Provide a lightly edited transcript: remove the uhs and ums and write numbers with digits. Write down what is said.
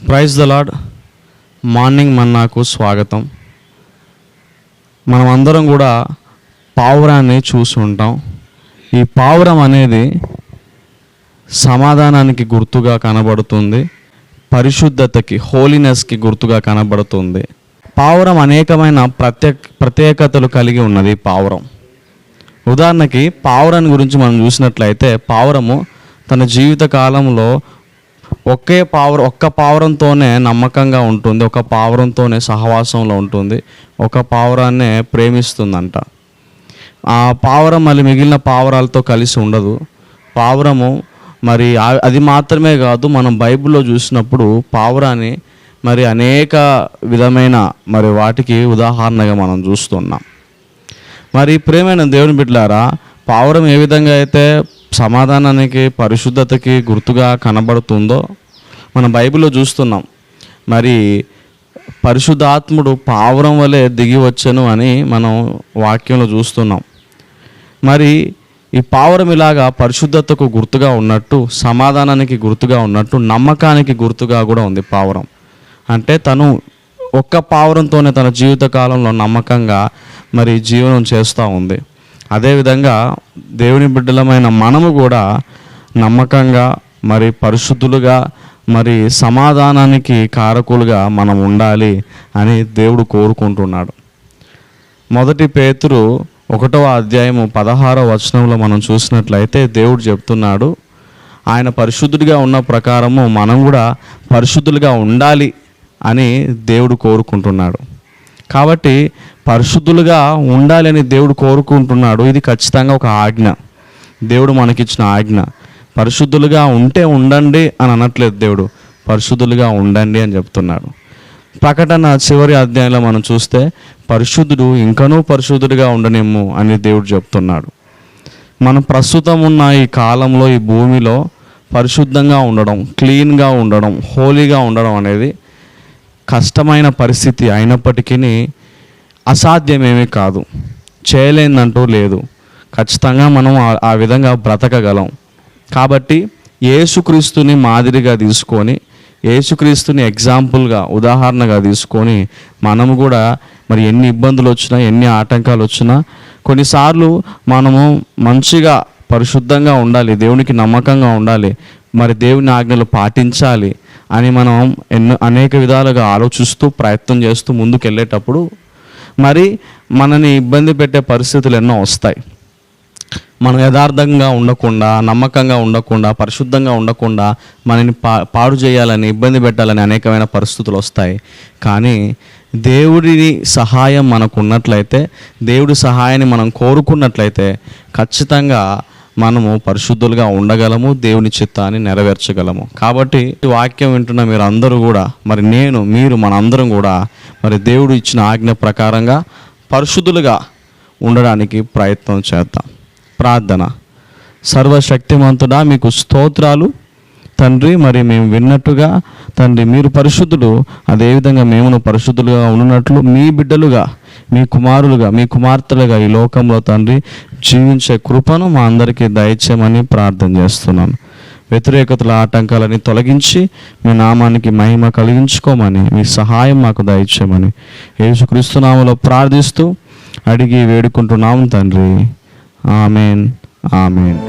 Praise the Lord. Morning మన్నాకు స్వాగతం. మనం అందరం కూడా పావురాన్ని చూసి ఉంటాం. ఈ పావురం అనేది సమాధానానికి గుర్తుగా కనబడుతుంది, పరిశుద్ధతకి, హోలీనెస్కి గుర్తుగా కనబడుతుంది. పావురం అనేకమైన ప్రత్యేకతలు కలిగి ఉన్నది. పావురం ఉదాహరణకి పావురాన్ని గురించి మనం చూసినట్లయితే, పావురము తన జీవిత కాలంలో ఒక్క పావురంతోనే నమ్మకంగా ఉంటుంది, ఒక పావురంతోనే సహవాసంలో ఉంటుంది, ఒక పావురాన్నే ప్రేమిస్తుందంట. ఆ పావురం మళ్ళీ మిగిలిన పావురాలతో కలిసి ఉండదు. పావురము మరి అది మాత్రమే కాదు, మనం బైబిల్లో చూసినప్పుడు పావురాన్ని మరి అనేక విధమైన మరి వాటికి ఉదాహరణగా మనం చూస్తున్నాం. మరి ప్రేమైన దేవుని బిడ్డలారా, పావురం ఏ విధంగా అయితే సమాధానానికి, పరిశుద్ధతకి గుర్తుగా కనబడుతుందో మనం బైబిల్లో చూస్తున్నాం. మరి పరిశుద్ధాత్ముడు పావురం వలె దిగి వచ్చెను అని మనం వాక్యంలో చూస్తున్నాం. మరి ఈ పావురం ఇలాగా పరిశుద్ధతకు గుర్తుగా ఉన్నట్టు, సమాధానానికి గుర్తుగా ఉన్నట్టు, నమ్మకానికి గుర్తుగా కూడా ఉంది. పావురం అంటే తను ఒక్క పావురంతోనే తన జీవిత కాలంలో నమ్మకంగా మరి జీవనం చేస్తూ ఉంది. అదేవిధంగా దేవుని బిడ్డలమైన మనము కూడా నమ్మకంగా, మరి పరిశుద్ధులుగా, మరి సమాధానానికి కారకులుగా మనం ఉండాలి అని దేవుడు కోరుకుంటున్నాడు. 1 పేతురు 1వ అధ్యాయము 16వ వచనంలో మనం చూసినట్లయితే దేవుడు చెప్తున్నాడు, ఆయన పరిశుద్ధుడిగా ఉన్న ప్రకారము మనం కూడా పరిశుద్ధులుగా ఉండాలి అని దేవుడు కోరుకుంటున్నాడు. కాబట్టి పరిశుద్ధులుగా ఉండాలని దేవుడు కోరుకుంటున్నాడు. ఇది ఖచ్చితంగా ఒక ఆజ్ఞ, దేవుడు మనకిచ్చిన ఆజ్ఞ. పరిశుద్ధులుగా ఉండండి అని అనట్లేదు దేవుడు, పరిశుద్ధులుగా ఉండండి అని చెప్తున్నాడు. ప్రకటన చివరి అధ్యాయంలో మనం చూస్తే పరిశుద్ధుడు ఇంకనూ పరిశుద్ధుడిగా ఉండనేమో అని దేవుడు చెప్తున్నాడు. మనం ప్రస్తుతం ఉన్న ఈ కాలంలో, ఈ భూమిలో పరిశుద్ధంగా ఉండడం, క్లీన్గా ఉండడం, హోలీగా ఉండడం అనేది కష్టమైన పరిస్థితి అయినప్పటికీ అసాధ్యమేమీ కాదు, చేయలేదంటూ లేదు. ఖచ్చితంగా మనం ఆ విధంగా బ్రతకగలం. కాబట్టి యేసుక్రీస్తుని మాదిరిగా తీసుకొని, యేసుక్రీస్తుని ఎగ్జాంపుల్గా, ఉదాహరణగా తీసుకొని మనము కూడా మరి ఎన్ని ఇబ్బందులు వచ్చినా, ఎన్ని ఆటంకాలు వచ్చినా, కొన్నిసార్లు మనము మంచిగా పరిశుద్ధంగా ఉండాలి, దేవునికి నమ్మకంగా ఉండాలి, మరి దేవుని ఆజ్ఞలు పాటించాలి అని మనం అనేక విధాలుగా ఆలోచిస్తూ ప్రయత్నం చేస్తూ ముందుకు వెళ్ళేటప్పుడు మరి మనని ఇబ్బంది పెట్టే పరిస్థితులు ఎన్నో వస్తాయి. మనం యథార్థంగా ఉండకుండా, నమ్మకంగా ఉండకుండా, పరిశుద్ధంగా ఉండకుండా మనని పాడు చేయాలని, ఇబ్బంది పెట్టాలని అనేకమైన పరిస్థితులు వస్తాయి. కానీ దేవుడిని సహాయం మనకు ఉన్నట్లయితే, దేవుడి సహాయాన్ని మనం కోరుకున్నట్లయితే ఖచ్చితంగా మనము పరిశుద్ధులుగా ఉండగలము, దేవుని చిత్తాన్ని నెరవేర్చగలము. కాబట్టి ఈ వాక్యం వింటున్న మీరు అందరూ కూడా, మరి మీరు మనందరం కూడా మరి దేవుడు ఇచ్చిన ఆజ్ఞ ప్రకారంగా పరిశుద్ధులుగా ఉండడానికి ప్రయత్నం చేద్దాం. ప్రార్థన. సర్వశక్తిమంతుడా, మీకు స్తోత్రాలు తండ్రి. మరి మేము విన్నట్టుగా తండ్రి, మీరు పరిశుద్ధులు, అదేవిధంగా మేము పరిశుద్ధులుగా ఉన్నట్లు మీ బిడ్డలుగా, మీ కుమారులుగా, మీ కుమార్తెలుగా ఈ లోకంలో తండ్రి జీవించే కృపను మా అందరికీ దయచేయమని ప్రార్థన చేస్తున్నాను. వ్యతిరేకతల ఆటంకాలని తొలగించి మీ నామానికి మహిమ కలిగించుకోమని, మీ సహాయం మాకు దయచేయమని యేసుక్రీస్తు నామములో ప్రార్థిస్తూ అడిగి వేడుకుంటున్నాము తండ్రి. Amen, amen.